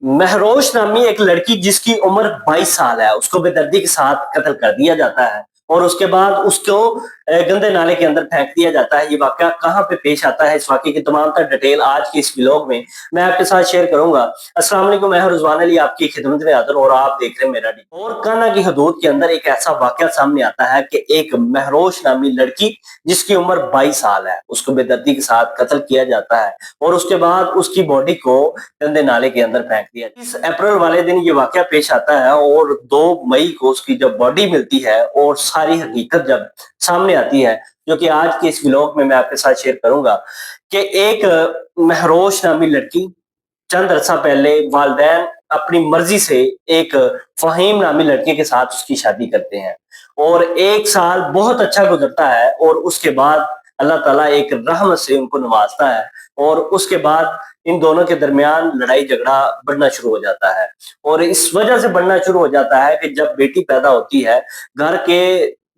महरोश नामी एक लड़की जिसकी उम्र 22 साल है, उसको बेदर्दी के साथ कत्ल कर दिया जाता है और उसके बाद उसको गंदे नाले के अंदर फेंक दिया जाता है। ये वाक़या कहाँ पे पेश आता है, इस वाक़ये की तमाम तर डिटेल आज के इस व्लॉग में मैं आपके साथ शेयर करूँगा। अस्सलाम वालेकुम, मैं हूं रिज़वान अली, आपकी खिदमत में हाज़िर और आप देख रहे हैं मेरा डी। और कान्हा की हदूद के अंदर एक ऐसा वाक़या सामने आता है कि एक महरोश नामी लड़की जिसकी उम्र 22 साल है, उसको बेदर्दी के साथ कत्ल किया जाता है और उसके बाद उसकी बॉडी को गंदे नाले के अंदर फेंक दिया। इस अप्रैल वाले दिन ये वाकया पेश आता है और 2 मई को उसकी जब बॉडी मिलती है और सारी हकीकत जब सामने आती है, जो कि आज के इस व्लॉग में मैं आपके साथ शेयर करूंगा कि एक महरोश नामी लड़की चंद अरसा पहले वालिदैन अपनी मर्जी से एक फहीम नामी लड़के के साथ उसकी शादी करते हैं और 1 साल बहुत अच्छा गुजरता है और उसके बाद अल्लाह ताला एक रहमत से उनको नवाजता है और उसके बाद इन दोनों के दरमियान लड़ाई झगड़ा बढ़ना शुरू हो जाता है। और इस वजह से बढ़ना शुरू हो जाता है कि जब बेटी पैदा होती है, घर के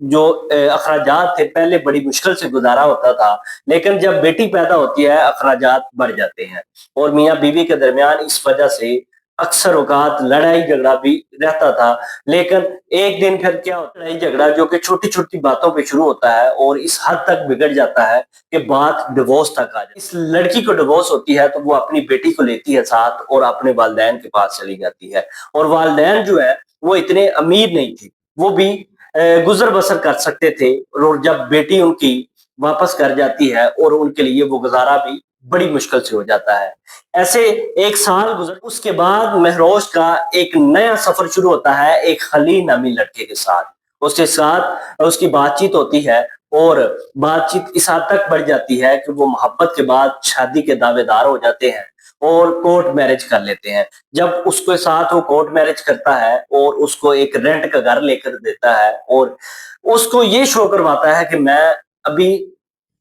जो अखराजात थे पहले बड़ी मुश्किल से गुजारा होता था, लेकिन जब बेटी पैदा होती है अखराजात बढ़ जाते हैं और मियाँ बीवी के दरमियान इस वजह से अक्सर औकात लड़ाई झगड़ा भी रहता था। लेकिन एक दिन फिर क्या होता है, लड़ाई झगड़ा जो कि छोटी छोटी बातों पे शुरू होता है और इस हद तक बिगड़ जाता है कि बात डिवोर्स तक आ जाती है। इस लड़की को डिवोर्स होती है तो वो अपनी बेटी को लेती है साथ और अपने वालिदैन के पास चली जाती है। और वालिदैन जो है वो इतने अमीर नहीं थे, वो भी गुजर बसर कर सकते थे और जब बेटी उनकी वापस घर जाती है और उनके लिए वो गुजारा भी बड़ी मुश्किल से हो जाता है। ऐसे 1 साल गुजर, उसके बाद महरोज का एक नया सफर शुरू होता है एक खलील नामी लड़के के साथ। उसके साथ उसकी बातचीत होती है और बातचीत इस हद तक बढ़ जाती है कि वो मोहब्बत के बाद शादी के दावेदार हो जाते हैं और कोर्ट मैरिज कर लेते हैं। जब उसके साथ वो कोर्ट मैरिज करता है और उसको एक रेंट का घर लेकर देता है और उसको ये शो करवाता है कि मैं अभी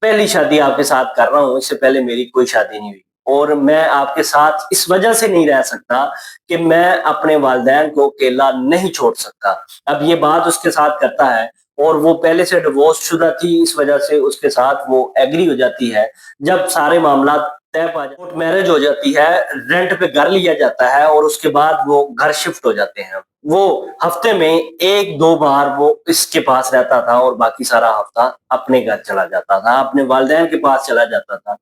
पहली शादी आपके साथ कर रहा हूँ, इससे पहले मेरी कोई शादी नहीं हुई और मैं आपके साथ इस वजह से नहीं रह सकता कि मैं अपने वालिदैन को अकेला नहीं छोड़ सकता। अब ये बात उसके साथ करता है और वो पहले से डिवोर्स शुदा थी, इस वजह से उसके साथ वो एग्री हो जाती है। जब सारे मामला तय पा जाते, कोर्ट मैरिज हो जाती है, रेंट पे घर लिया जाता है और उसके बाद वो घर शिफ्ट हो जाते हैं। वो हफ्ते में 1-2 बार वो इसके पास रहता था और बाकी सारा हफ्ता अपने घर चला जाता था, अपने वालिदैन के पास चला जाता था।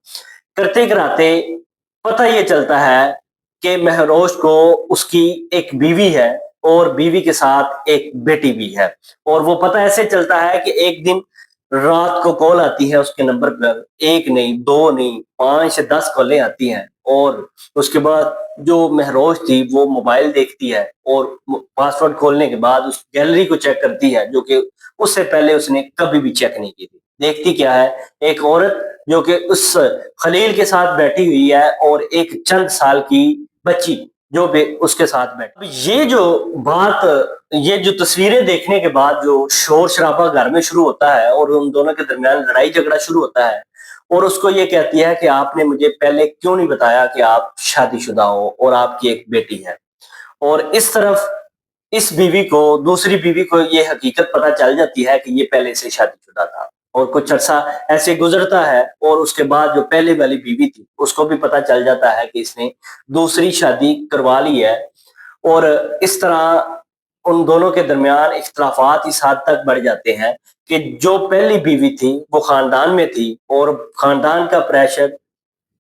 करते कराते पता ये चलता है कि महरोज को उसकी एक बीवी है और बीवी के साथ एक बेटी भी है। और वो पता ऐसे चलता है कि एक दिन रात को कॉल आती है उसके नंबर पर, 1 नहीं, 2 नहीं, 5 से 10 कॉलें आती हैं और उसके बाद जो महरोज थी वो मोबाइल देखती है और पासवर्ड खोलने के बाद उस गैलरी को चेक करती है, जो कि उससे पहले उसने कभी भी चेक नहीं की थी। देखती क्या है, एक औरत जो कि उस खलील के साथ बैठी हुई है और एक चंद साल की बच्ची जो भी उसके साथ बैठी। ये जो बात, ये जो तस्वीरें देखने के बाद जो शोर शराबा घर में शुरू होता है और उन दोनों के दरमियान लड़ाई झगड़ा शुरू होता है और उसको ये कहती है कि आपने मुझे पहले क्यों नहीं बताया कि आप शादीशुदा हो और आपकी एक बेटी है। और इस तरफ इस बीवी को, दूसरी बीवी को ये हकीकत पता चल जाती है कि ये पहले से शादीशुदा था और कुछ अरसा ऐसे गुजरता है और उसके बाद जो पहले वाली बीवी थी उसको भी पता चल जाता है कि इसने दूसरी शादी करवा ली है। और इस तरह उन दोनों के दरमियान इख्तलाफात इस हद तक बढ़ जाते हैं कि जो पहली बीवी थी वो खानदान में थी और खानदान का प्रेशर,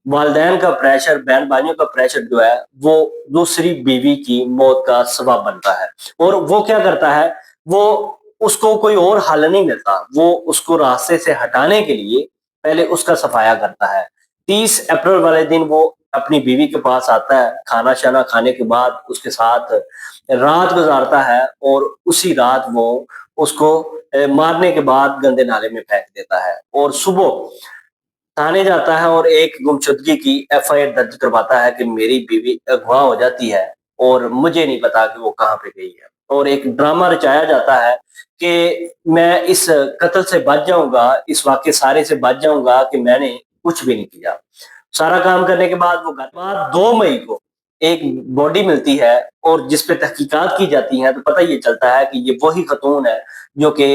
वालिदैन का प्रेशर, बहन भाइयों का प्रेशर जो है वो दूसरी बीवी की मौत का सबब बनता है। और वो क्या करता है, वो उसको कोई और हल नहीं मिलता, वो उसको रास्ते से हटाने के लिए पहले उसका सफाया करता है। 30 अप्रैल वाले दिन वो अपनी बीवी के पास आता है, खाना शाना खाने के बाद उसके साथ रात गुजारता है और उसी रात वो उसको मारने के बाद गंदे नाले में फेंक देता है और सुबह थाने जाता है और एक गुमशुदगी की एफआईआर दर्ज करवाता है कि मेरी बीवी अगवा हो जाती है और मुझे नहीं पता कि वो कहाँ पे गई है। और एक ड्रामा रचाया जाता है कि मैं इस कत्ल से बच जाऊंगा, इस वाक़े सारे से बच जाऊंगा कि मैंने कुछ भी नहीं किया। सारा काम करने के बाद वो घर बाद 2 मई को एक बॉडी मिलती है और जिस पे तहकीकात की जाती हैं तो पता ये चलता है कि ये वही खतून है जो कि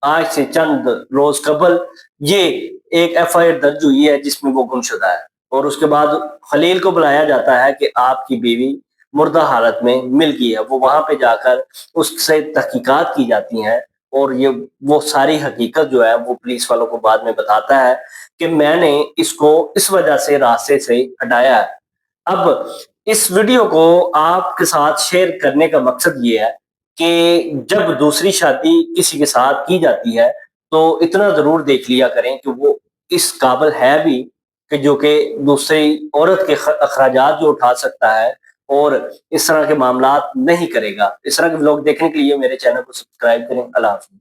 आज से चंद रोज कबल ये एक एफआईआर दर्ज हुई है जिसमें वो गुमशुदा है। और उसके बाद खलील को बुलाया जाता है कि आपकी बीवी مردہ حالت میں مل گئی ہے، وہ وہاں پہ جا کر اس سے تحقیقات کی جاتی ہیں، اور یہ وہ ساری حقیقت جو ہے وہ پولیس والوں کو بعد میں بتاتا ہے کہ میں نے اس کو اس وجہ سے راستے سے ہٹایا ہے۔ اب اس ویڈیو کو آپ کے ساتھ شیئر کرنے کا مقصد یہ ہے کہ جب دوسری شادی کسی کے ساتھ کی جاتی ہے تو اتنا ضرور دیکھ لیا کریں کہ وہ اس قابل ہے بھی کہ جو کہ دوسری عورت کے اخراجات جو اٹھا سکتا ہے، اور اس طرح کے معاملات نہیں کرے گا۔ اس طرح کے لوگ دیکھنے کے لیے میرے چینل کو سبسکرائب کریں۔ اللہ حافظ۔